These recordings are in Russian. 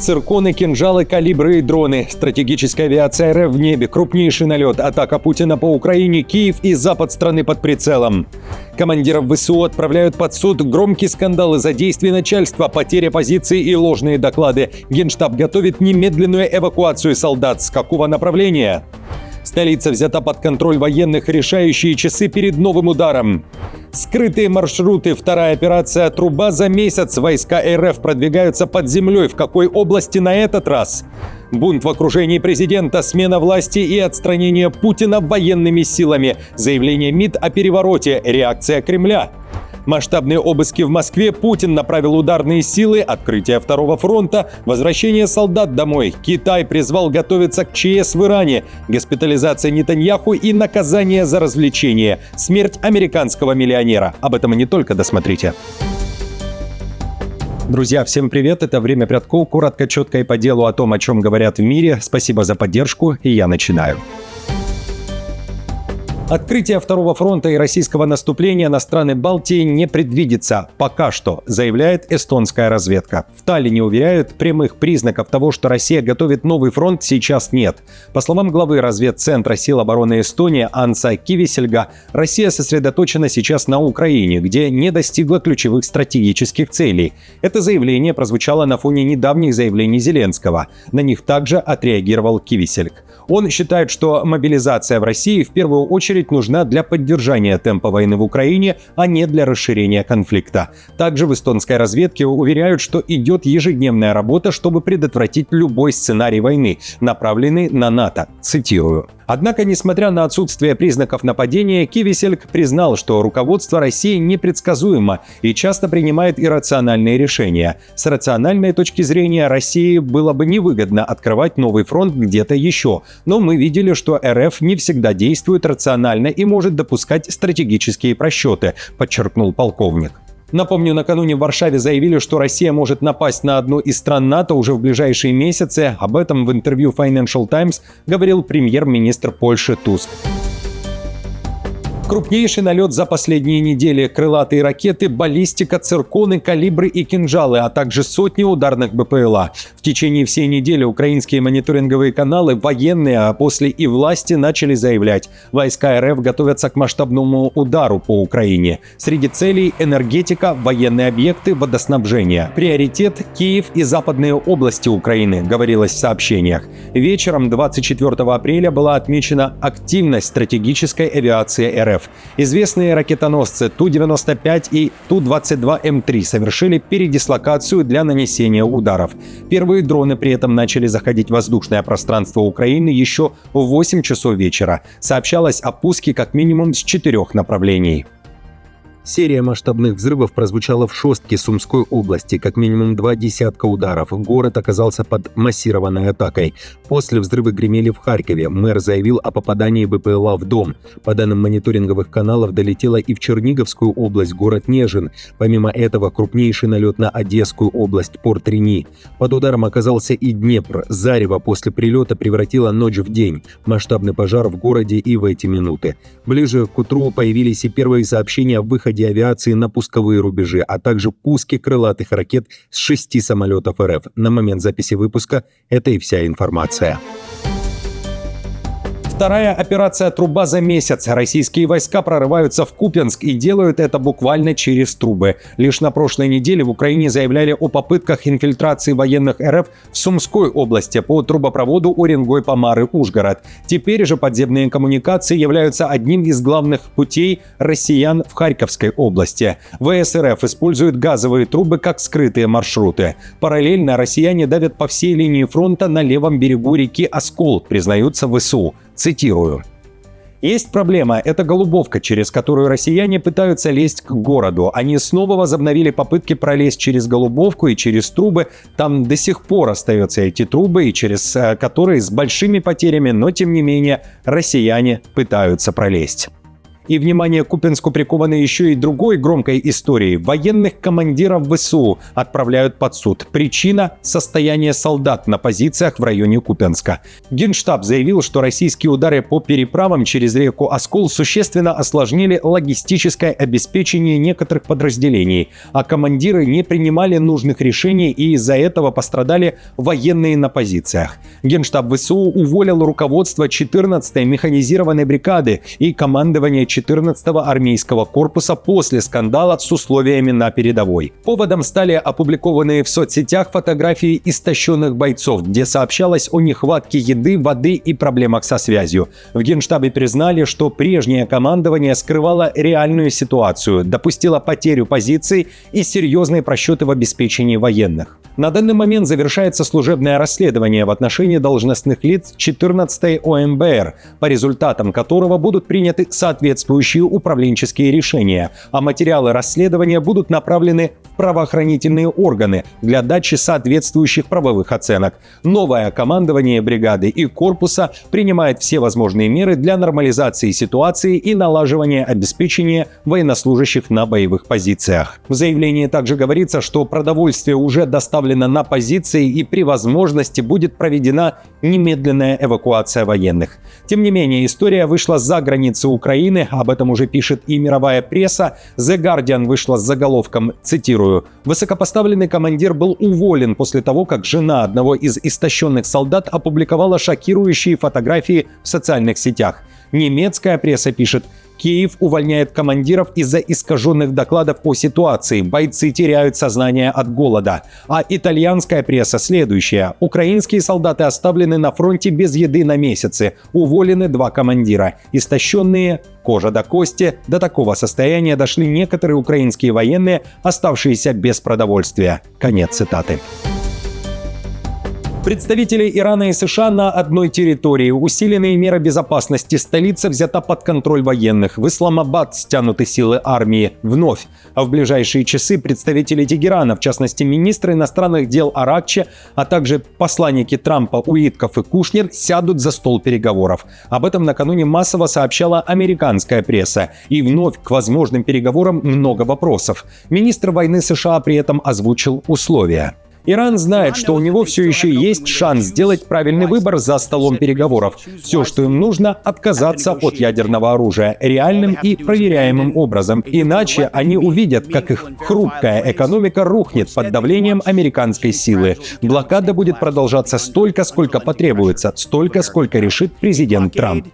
Цирконы, кинжалы, калибры и дроны. Стратегическая авиация РФ в небе. Крупнейший налет. Атака Путина по Украине. Киев и запад страны под прицелом. Командиров ВСУ отправляют под суд. Громкие скандалы за действия начальства, потеря позиций и ложные доклады. Генштаб готовит немедленную эвакуацию солдат. С какого направления? Столица взята под контроль военных, решающие часы перед новым ударом. Скрытые маршруты. Вторая операция «Труба за месяц». Войска РФ продвигаются под землей. В какой области на этот раз? Бунт в окружении президента, смена власти и отстранение Путина военными силами. Заявление МИД о перевороте. Реакция Кремля. Масштабные обыски в Москве. Путин направил ударные силы. Открытие второго фронта. Возвращение солдат домой. Китай призвал готовиться к ЧС в Иране. Госпитализация Нетаньяху и наказание за развлечение. Смерть американского миллионера. Об этом и не только, досмотрите. Друзья, всем привет! Это «Время Прядков». Коротко, четко и по делу о том, о чем говорят в мире. Спасибо за поддержку, и я начинаю. Открытие второго фронта и российского наступления на страны Балтии не предвидится пока что, заявляет эстонская разведка. В Таллине уверяют, прямых признаков того, что Россия готовит новый фронт, сейчас нет. По словам главы разведцентра сил обороны Эстонии Анса Кивисельга, Россия сосредоточена сейчас на Украине, где не достигла ключевых стратегических целей. Это заявление прозвучало на фоне недавних заявлений Зеленского. На них также отреагировал Кивисельг. Он считает, что мобилизация в России в первую очередь нужна для поддержания темпа войны в Украине, а не для расширения конфликта. Также в эстонской разведке уверяют, что идет ежедневная работа, чтобы предотвратить любой сценарий войны, направленный на НАТО. Цитирую. Однако, несмотря на отсутствие признаков нападения, Кивисельг признал, что руководство России непредсказуемо и часто принимает иррациональные решения. С рациональной точки зрения России было бы невыгодно открывать новый фронт где-то еще, но мы видели, что РФ не всегда действует рационально и может допускать стратегические просчеты, подчеркнул полковник. Напомню, накануне в Варшаве заявили, что Россия может напасть на одну из стран НАТО уже в ближайшие месяцы. Об этом в интервью Financial Times говорил премьер-министр Польши Туск. Крупнейший налет за последние недели. Крылатые ракеты, баллистика, цирконы, калибры и кинжалы, а также сотни ударных БПЛА. В течение всей недели украинские мониторинговые каналы, военные, а после и власти начали заявлять: войска РФ готовятся к масштабному удару по Украине. Среди целей – энергетика, военные объекты, водоснабжение. Приоритет – Киев и западные области Украины, говорилось в сообщениях. Вечером 24 апреля была отмечена активность стратегической авиации РФ. Известные ракетоносцы Ту-95 и Ту-22М3 совершили передислокацию для нанесения ударов. Первые дроны при этом начали заходить в воздушное пространство Украины еще в 8 часов вечера. Сообщалось о пуске как минимум с 4 направлений. Серия масштабных взрывов прозвучала в Шостке Сумской области, как минимум 2 десятка ударов. Город оказался под массированной атакой. После взрывы гремели в Харькове. Мэр заявил о попадании БПЛА в дом. По данным мониторинговых каналов, долетело и в Черниговскую область, город Нежин. Помимо этого, крупнейший налет на Одесскую область, порт Рени. Под ударом оказался и Днепр. Зарево после прилета превратило ночь в день. Масштабный пожар в городе и в эти минуты. Ближе к утру появились и первые сообщения о выходе авиации на пусковые рубежи, а также пуске крылатых ракет с 6 самолетов РФ. На момент записи выпуска это и вся информация. Вторая операция «Труба за месяц». Российские войска прорываются в Купянск и делают это буквально через трубы. Лишь на прошлой неделе в Украине заявляли о попытках инфильтрации военных РФ в Сумской области по трубопроводу Уренгой-Помары-Ужгород. Теперь же подземные коммуникации являются одним из главных путей россиян в Харьковской области. ВС РФ используют газовые трубы как скрытые маршруты. Параллельно россияне давят по всей линии фронта на левом берегу реки Оскол, признаются ВСУ. Цитирую. Есть проблема – это Голубовка, через которую россияне пытаются лезть к городу. Они снова возобновили попытки пролезть через Голубовку и через трубы. Там до сих пор остаются эти трубы, и через которые с большими потерями, но тем не менее россияне пытаются пролезть. И, внимание, Купенску прикованы еще и другой громкой историей. Военных командиров ВСУ отправляют под суд. Причина – состояние солдат на позициях в районе Купенска. Генштаб заявил, что российские удары по переправам через реку Оскол существенно осложнили логистическое обеспечение некоторых подразделений, а командиры не принимали нужных решений, и из-за этого пострадали военные на позициях. Генштаб ВСУ уволил руководство 14-й механизированной бригады и командование 14-го армейского корпуса после скандала с условиями на передовой. Поводом стали опубликованные в соцсетях фотографии истощенных бойцов, где сообщалось о нехватке еды, воды и проблемах со связью. В Генштабе признали, что прежнее командование скрывало реальную ситуацию, допустило потерю позиций и серьезные просчеты в обеспечении военных. На данный момент завершается служебное расследование в отношении должностных лиц 14-й ОМБР, по результатам которого будут приняты соответствующие управленческие решения, а материалы расследования будут направлены в правоохранительные органы для дачи соответствующих правовых оценок. Новое командование бригады и корпуса принимает все возможные меры для нормализации ситуации и налаживания обеспечения военнослужащих на боевых позициях. В заявлении также говорится, что продовольствие уже доставлено на позиции и при возможности будет проведена немедленная эвакуация военных. Тем не менее, история вышла за границы Украины, об этом уже пишет и мировая пресса. The Guardian вышла с заголовком, цитирую: «Высокопоставленный командир был уволен после того, как жена одного из истощенных солдат опубликовала шокирующие фотографии в социальных сетях». Немецкая пресса пишет: Киев увольняет командиров из-за искаженных докладов о ситуации. Бойцы теряют сознание от голода. А итальянская пресса следующая: украинские солдаты оставлены на фронте без еды на месяцы. Уволены 2 командира. Истощенные, кожа до кости. До такого состояния дошли некоторые украинские военные, оставшиеся без продовольствия. Конец цитаты. Представители Ирана и США на одной территории. Усиленные меры безопасности. Столица взята под контроль военных. В Исламабад стянуты силы армии. Вновь. А в ближайшие часы представители Тегерана, в частности министры иностранных дел Аракчи, а также посланники Трампа Уитков и Кушнер, сядут за стол переговоров. Об этом накануне массово сообщала американская пресса. И вновь к возможным переговорам много вопросов. Министр войны США при этом озвучил условия. Иран знает, что у него все еще есть шанс сделать правильный выбор за столом переговоров. Все, что им нужно, отказаться от ядерного оружия реальным и проверяемым образом. Иначе они увидят, как их хрупкая экономика рухнет под давлением американской силы. Блокада будет продолжаться столько, сколько потребуется, столько, сколько решит президент Трамп.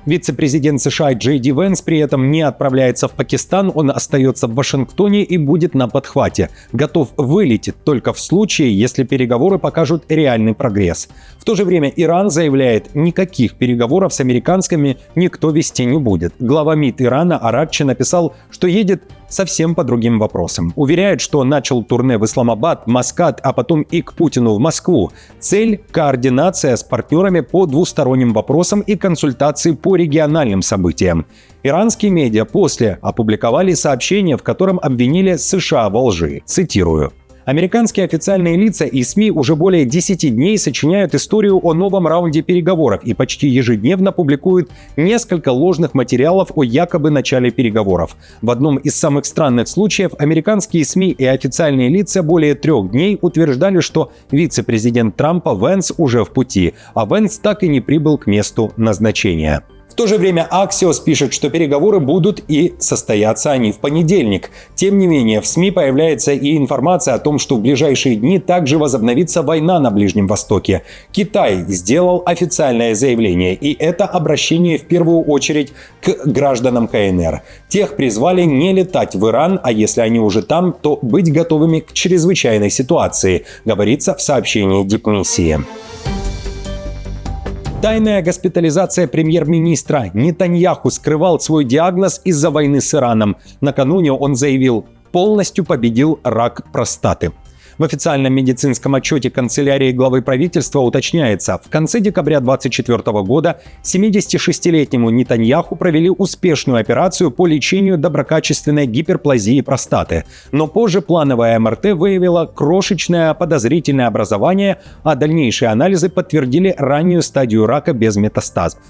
Вице-президент США Джей Ди Венс при этом не отправляется в Пакистан, он остается в Вашингтоне и будет на подхвате. Готов вылететь только в случае, если переговоры покажут реальный прогресс. В то же время Иран заявляет, никаких переговоров с американцами никто вести не будет. Глава МИД Ирана Аракчи написал, что едет совсем по другим вопросам. Уверяет, что начал турне в Исламабад, Маскат, а потом и к Путину в Москву. Цель – координация с партнерами по двусторонним вопросам и консультации по региональным событиям. Иранские медиа после опубликовали сообщение, в котором обвинили США во лжи. Цитирую. Американские официальные лица и СМИ уже более 10 дней сочиняют историю о новом раунде переговоров и почти ежедневно публикуют несколько ложных материалов о якобы начале переговоров. В одном из самых странных случаев американские СМИ и официальные лица более 3 дней утверждали, что вице-президент Трампа Венс уже в пути, а Венс так и не прибыл к месту назначения. В то же время Axios пишет, что переговоры будут и состоятся они в понедельник. Тем не менее, в СМИ появляется и информация о том, что в ближайшие дни также возобновится война на Ближнем Востоке. Китай сделал официальное заявление, и это обращение в первую очередь к гражданам КНР. Тех призвали не летать в Иран, а если они уже там, то быть готовыми к чрезвычайной ситуации, говорится в сообщении дипмиссии. Тайная госпитализация премьер-министра. Нетаньяху скрывал свой диагноз из-за войны с Ираном. Накануне он заявил, полностью победил рак простаты. В официальном медицинском отчете канцелярии главы правительства уточняется, в конце декабря 2024 года 76-летнему Нетаньяху провели успешную операцию по лечению доброкачественной гиперплазии простаты. Но позже плановая МРТ выявила крошечное подозрительное образование, а дальнейшие анализы подтвердили раннюю стадию рака без метастазов.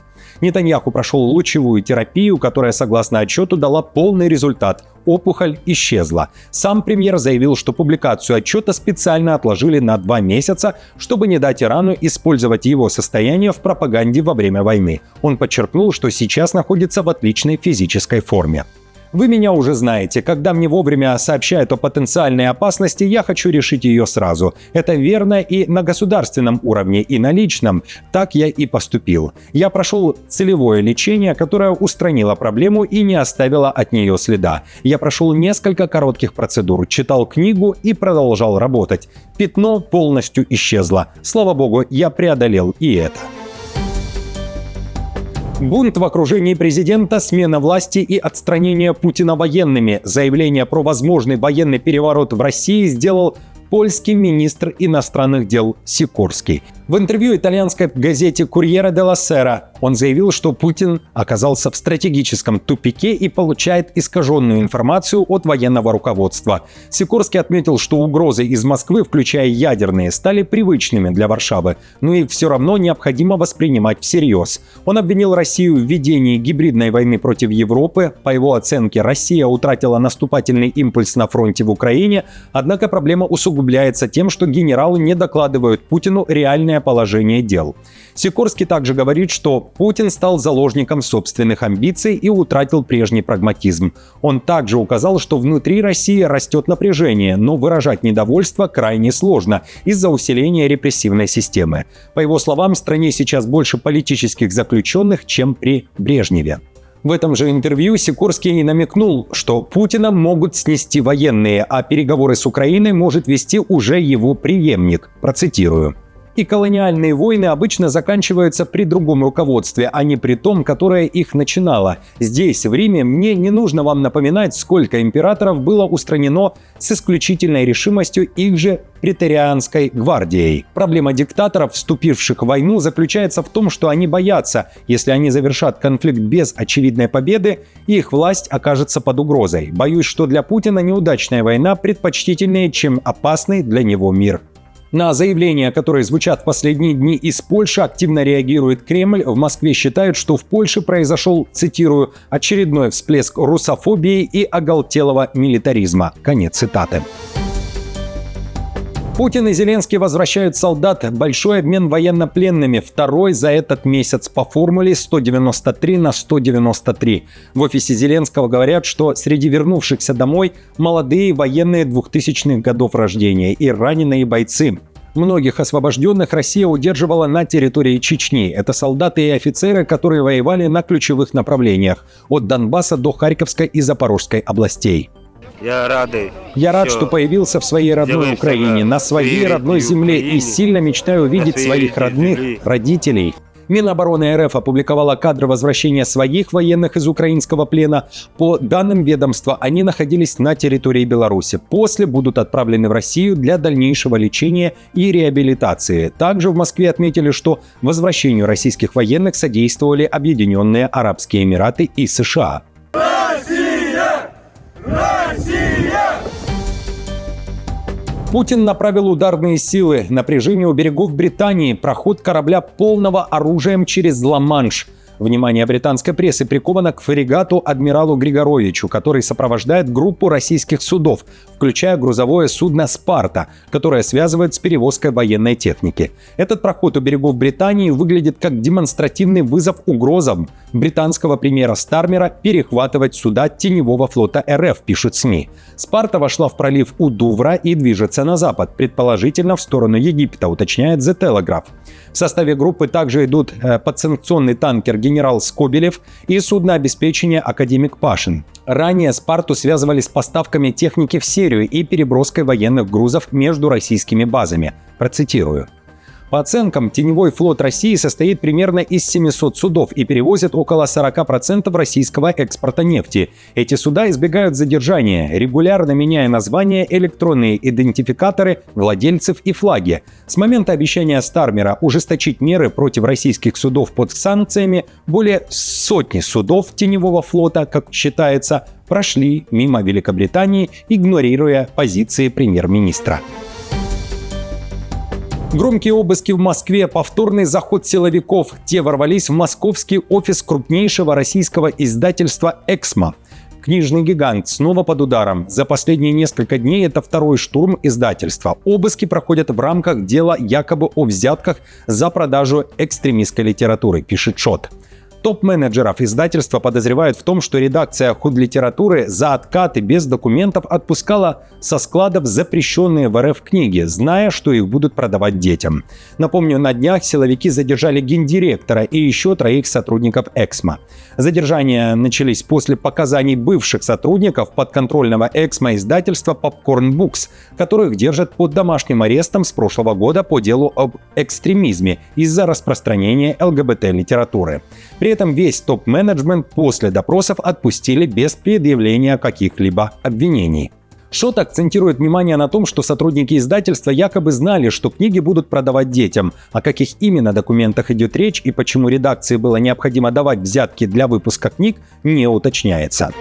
Нетаньяху прошел лучевую терапию, которая, согласно отчету, дала полный результат. Опухоль исчезла. Сам премьер заявил, что публикацию отчета специально отложили на 2 месяца, чтобы не дать Ирану использовать его состояние в пропаганде во время войны. Он подчеркнул, что сейчас находится в отличной физической форме. Вы меня уже знаете. Когда мне вовремя сообщают о потенциальной опасности, я хочу решить ее сразу. Это верно и на государственном уровне, и на личном. Так я и поступил. Я прошел целевое лечение, которое устранило проблему и не оставило от нее следа. Я прошел несколько коротких процедур, читал книгу и продолжал работать. Пятно полностью исчезло. Слава богу, я преодолел и это. Бунт в окружении президента, смена власти и отстранение Путина военными. Заявление про возможный военный переворот в России сделал польский министр иностранных дел Сикорский. В интервью итальянской газете «Курьера делла Сера» он заявил, что Путин оказался в стратегическом тупике и получает искаженную информацию от военного руководства. Сикорский отметил, что угрозы из Москвы, включая ядерные, стали привычными для Варшавы, но их все равно необходимо воспринимать всерьез. Он обвинил Россию в ведении гибридной войны против Европы. По его оценке, Россия утратила наступательный импульс на фронте в Украине, однако проблема усугубляется тем, что генералы не докладывают Путину реальное положение дел. Сикорский также говорит, что Путин стал заложником собственных амбиций и утратил прежний прагматизм. Он также указал, что внутри России растет напряжение, но выражать недовольство крайне сложно из-за усиления репрессивной системы. По его словам, в стране сейчас больше политических заключенных, чем при Брежневе. В этом же интервью Сикорский намекнул, что Путина могут снести военные, а переговоры с Украиной может вести уже его преемник. Процитирую. И колониальные войны обычно заканчиваются при другом руководстве, а не при том, которое их начинало. Здесь, в Риме, мне не нужно вам напоминать, сколько императоров было устранено с исключительной решимостью их же преторианской гвардией. Проблема диктаторов, вступивших в войну, заключается в том, что они боятся, если они завершат конфликт без очевидной победы, их власть окажется под угрозой. Боюсь, что для Путина неудачная война предпочтительнее, чем опасный для него мир. На заявления, которые звучат в последние дни из Польши, активно реагирует Кремль. В Москве считают, что в Польше произошел, цитирую, очередной всплеск русофобии и оголтелого милитаризма. Конец цитаты. Путин и Зеленский возвращают солдат. Большой обмен военнопленными. Второй за этот месяц по формуле 193/193. В офисе Зеленского говорят, что среди вернувшихся домой молодые военные 2000-х годов рождения и раненые бойцы. Многих освобожденных Россия удерживала на территории Чечни. Это солдаты и офицеры, которые воевали на ключевых направлениях – от Донбасса до Харьковской и Запорожской областей. Я рад, что появился в своей родной Украине, на своей родной земле и сильно мечтаю увидеть своих родных, родителей. Минобороны РФ опубликовала кадры возвращения своих военных из украинского плена. По данным ведомства, они находились на территории Беларуси. После будут отправлены в Россию для дальнейшего лечения и реабилитации. Также в Москве отметили, что возвращению российских военных содействовали Объединенные Арабские Эмираты и США. Путин направил ударные силы. Напряжение у берегов Британии. Проход корабля полного оружием через Ла-Манш. Внимание британской прессы приковано к фрегату адмиралу Григоровичу, который сопровождает группу российских судов, включая грузовое судно «Спарта», которое связывает с перевозкой военной техники. Этот проход у берегов Британии выглядит как демонстративный вызов угрозам британского премьера Стармера перехватывать суда теневого флота РФ, пишут СМИ. «Спарта» вошла в пролив у Дувра и движется на запад, предположительно в сторону Египта, уточняет The Telegraph. В составе группы также идут подсанкционный танкер генерал Скобелев и судно обеспечения академик Пашин. Ранее «Спарту» связывали с поставками техники в Сирию и переброской военных грузов между российскими базами. Процитирую. По оценкам, теневой флот России состоит примерно из 700 судов и перевозит около 40% российского экспорта нефти. Эти суда избегают задержания, регулярно меняя названия, электронные идентификаторы, владельцев и флаги. С момента обещания Стармера ужесточить меры против российских судов под санкциями, более сотни судов теневого флота, как считается, прошли мимо Великобритании, игнорируя позиции премьер-министра. Громкие обыски в Москве, повторный заход силовиков. Те ворвались в московский офис крупнейшего российского издательства «Эксмо». Книжный гигант снова под ударом. За последние несколько дней это второй штурм издательства. Обыски проходят в рамках дела якобы о взятках за продажу экстремистской литературы, пишет ШОТ. Топ-менеджеров издательства подозревают в том, что редакция худлитературы за откаты без документов отпускала со складов запрещенные в РФ книги, зная, что их будут продавать детям. Напомню, на днях силовики задержали гендиректора и еще 3 сотрудников «Эксмо». Задержания начались после показаний бывших сотрудников подконтрольного «Эксмо» издательства Popcorn Books, которых держат под домашним арестом с прошлого года по делу об экстремизме из-за распространения ЛГБТ-литературы. При этом весь топ-менеджмент после допросов отпустили без предъявления каких-либо обвинений. ШОТ акцентирует внимание на том, что сотрудники издательства якобы знали, что книги будут продавать детям. О каких именно документах идет речь и почему редакции было необходимо давать взятки для выпуска книг, не уточняется.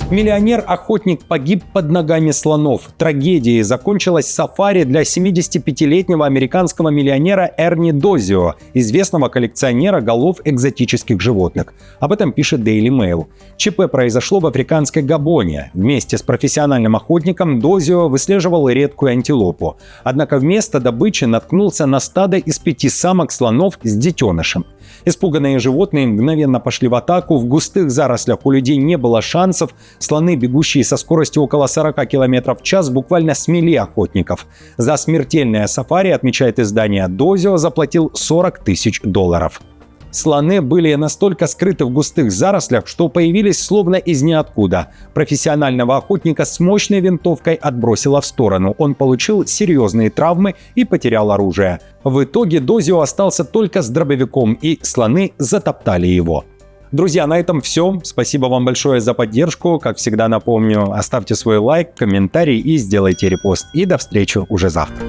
Миллионер-охотник погиб под ногами слонов. Трагедией закончилась сафари для 75-летнего американского миллионера Эрни Дозио, известного коллекционера голов экзотических животных. Об этом пишет Daily Mail. ЧП произошло в африканской Габоне. Вместе с профессиональным охотником Дозио выслеживал редкую антилопу. Однако вместо добычи наткнулся на стадо из 5 самок слонов с детенышем. Испуганные животные мгновенно пошли в атаку, в густых зарослях у людей не было шансов, слоны, бегущие со скоростью около 40 км в час, буквально смели охотников. За смертельное сафари, отмечает издание, Дозио заплатил $40 000. Слоны были настолько скрыты в густых зарослях, что появились словно из ниоткуда. Профессионального охотника с мощной винтовкой отбросило в сторону. Он получил серьезные травмы и потерял оружие. В итоге Дозио остался только с дробовиком, и слоны затоптали его. Друзья, на этом все. Спасибо вам большое за поддержку. Как всегда напомню, оставьте свой лайк, комментарий и сделайте репост. И до встречи уже завтра.